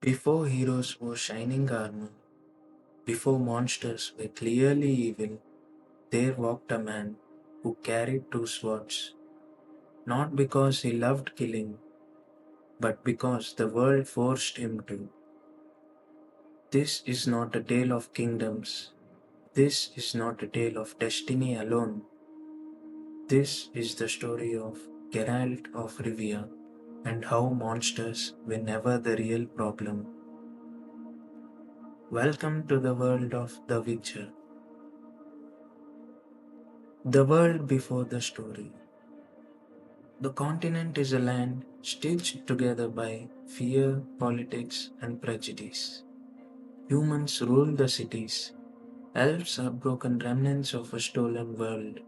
Before heroes wore shining armor, before monsters were clearly evil, there walked a man who carried two swords, not because he loved killing, but because the world forced him to. This is not a tale of kingdoms. This is not a tale of destiny alone. This is the story of Geralt of Rivia and how monsters were never the real problem. Welcome to the world of The Witcher, the world before the story. The continent is a land stitched together by fear, politics, and prejudice. Humans rule the cities. Elves are broken remnants of a stolen world.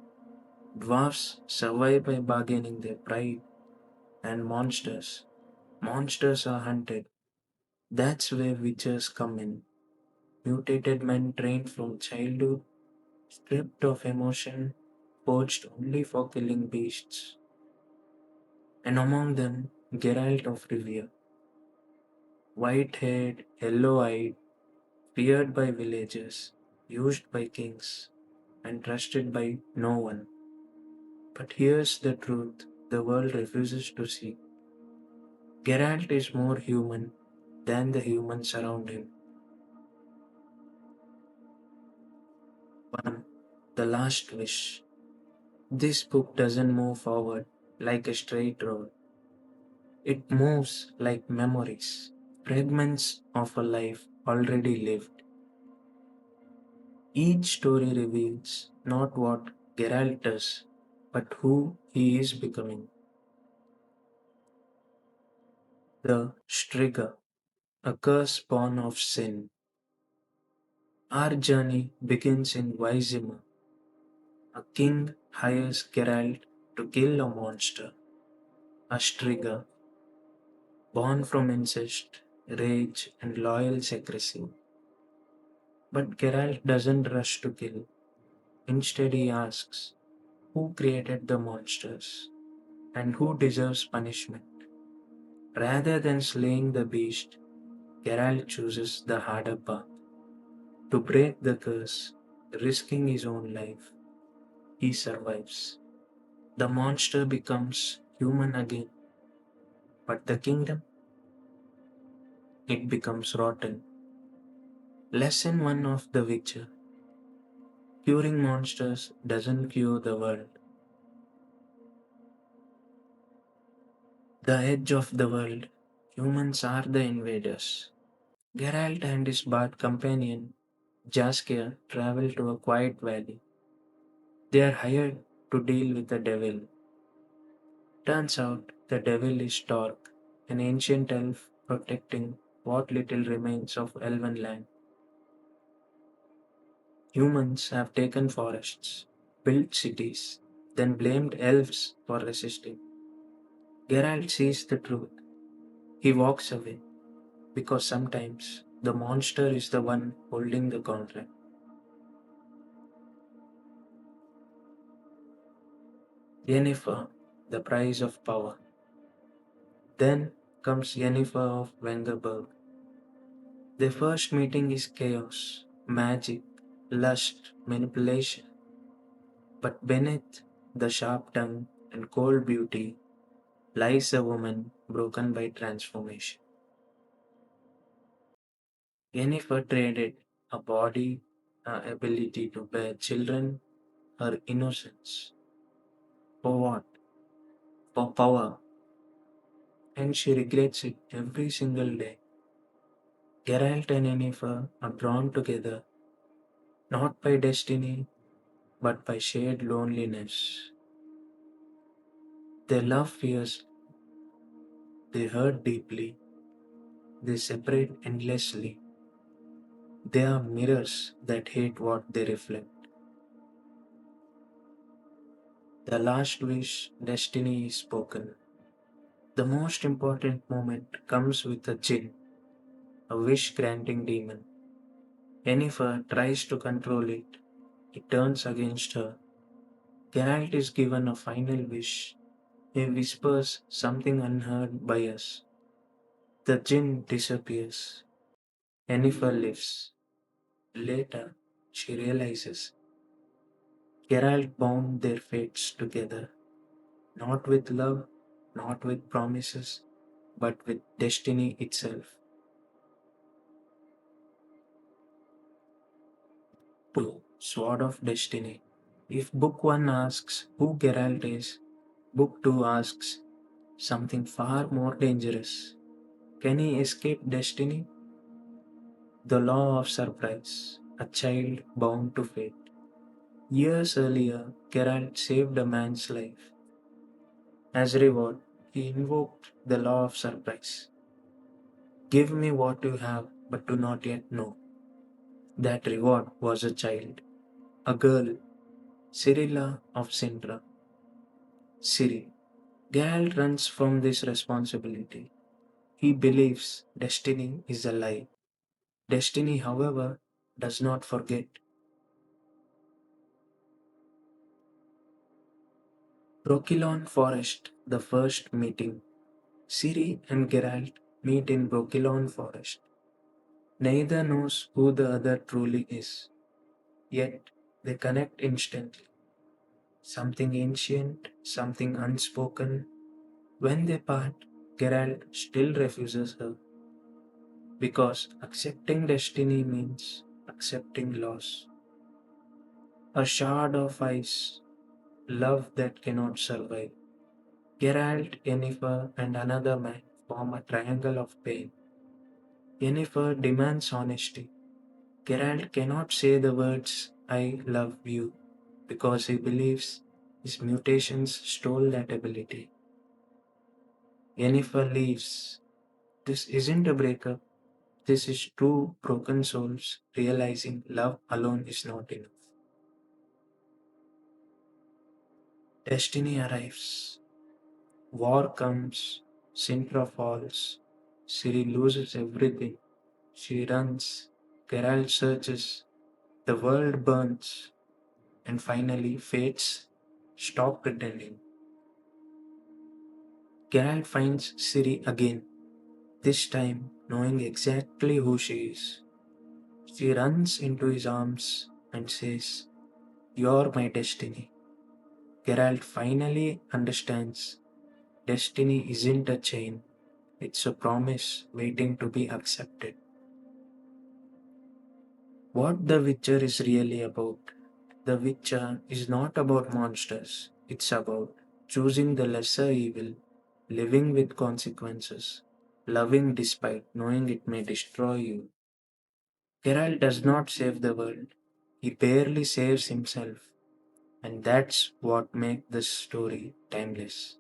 Dwarfs survive by bargaining their pride. And monsters. Monsters are hunted. That's where witches come in. Mutated men trained from childhood, stripped of emotion, forged only for killing beasts. And among them, Geralt of Rivia, white-haired, yellow-eyed, feared by villagers, used by kings, and trusted by no one. But here's the truth the world refuses to see. Geralt is more human than the humans around him. 1. The Last Wish. This book doesn't move forward like a straight road. It moves like memories, fragments of a life already lived. Each story reveals not what Geralt does, but who he is becoming. The Striga, a curse born of sin. Our journey begins in Weizima. A king hires Geralt to kill a monster, a Striga, born from incest, rage, and loyal secrecy. But Geralt doesn't rush to kill. Instead, he asks, who created the monsters and who deserves punishment? Rather than slaying the beast, Geralt chooses the harder path to break the curse, risking his own life. He survives. The monster becomes human again, but the kingdom, it becomes rotten. Lesson 1 of The Witcher: curing monsters doesn't cure the world. The edge of the world, humans are the invaders. Geralt and his bard companion, Jaskier, travel to a quiet valley. They are hired to deal with the devil. Turns out the devil is Torque, an ancient elf protecting what little remains of elven land. Humans have taken forests, built cities, then blamed elves for resisting. Geralt sees the truth. He walks away because sometimes the monster is the one holding the contract. Yennefer, the price of power. Then comes Yennefer of Wengerberg. Their first meeting is chaos, magic, lust, manipulation. But beneath the sharp tongue and cold beauty lies a woman broken by transformation. Yennefer traded her body, her ability to bear children, her innocence. For what? For power. And she regrets it every single day. Geralt and Yennefer are drawn together not by destiny but by shared loneliness. They love fiercely, they hurt deeply, they separate endlessly. They are mirrors that hate what they reflect. The last wish, destiny is spoken. The most important moment comes with a jinn, a wish granting demon. Yennefer tries to control it. It turns against her. Geralt is given a final wish. He whispers something unheard by us. The djinn disappears. Yennefer lives. Later, she realizes Geralt bound their fates together, not with love, not with promises, but with destiny itself. 2. Sword of Destiny. If Book 1 asks who Geralt is, Book 2 asks something far more dangerous. Can he escape destiny? The law of surprise, a child bound to fate. Years earlier, Geralt saved a man's life. As reward, he invoked the law of surprise. Give me what you have, but do not yet know. That reward was a child, a girl, Cyrilla of Sintra. Ciri. Geralt runs from this responsibility. He believes destiny is a lie. Destiny, however, does not forget. Brokilon Forest, the first meeting. Ciri and Geralt meet in Brokilon Forest. Neither knows who the other truly is, yet they connect instantly. Something ancient, something unspoken. When they part, Geralt still refuses her because accepting destiny means accepting loss. A shard of ice, love that cannot survive. Geralt, Yennefer, and another man form a triangle of pain. Yennefer demands honesty. Geralt cannot say the words, I love you, because he believes his mutations stole that ability. Yennefer leaves. This isn't a breakup. This is two broken souls realizing love alone is not enough. Destiny arrives. War comes. Sintra falls. Ciri loses everything. She runs. Geralt searches. The world burns. And finally, fates stop pretending. Geralt finds Ciri again, this time knowing exactly who she is. She runs into his arms and says, You're my destiny. Geralt finally understands destiny isn't a chain, it's a promise waiting to be accepted. What The Witcher is really about. The Witcher is not about monsters, it's about choosing the lesser evil, living with consequences, loving despite knowing it may destroy you. Geralt does not save the world, he barely saves himself, and that's what makes this story timeless.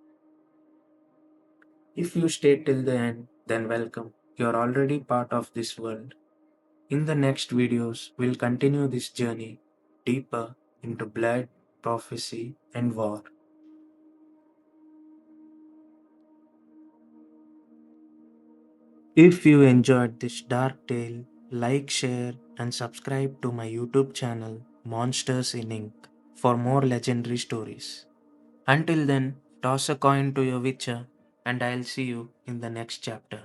If you stay till the end, then welcome. You're already part of this world. In the next videos, we'll continue this journey deeper into blood, prophecy, and war. If you enjoyed this dark tale, like, share, and subscribe to my YouTube channel, Monsters in Ink, for more legendary stories. Until then, toss a coin to your Witcher, and I'll see you in the next chapter.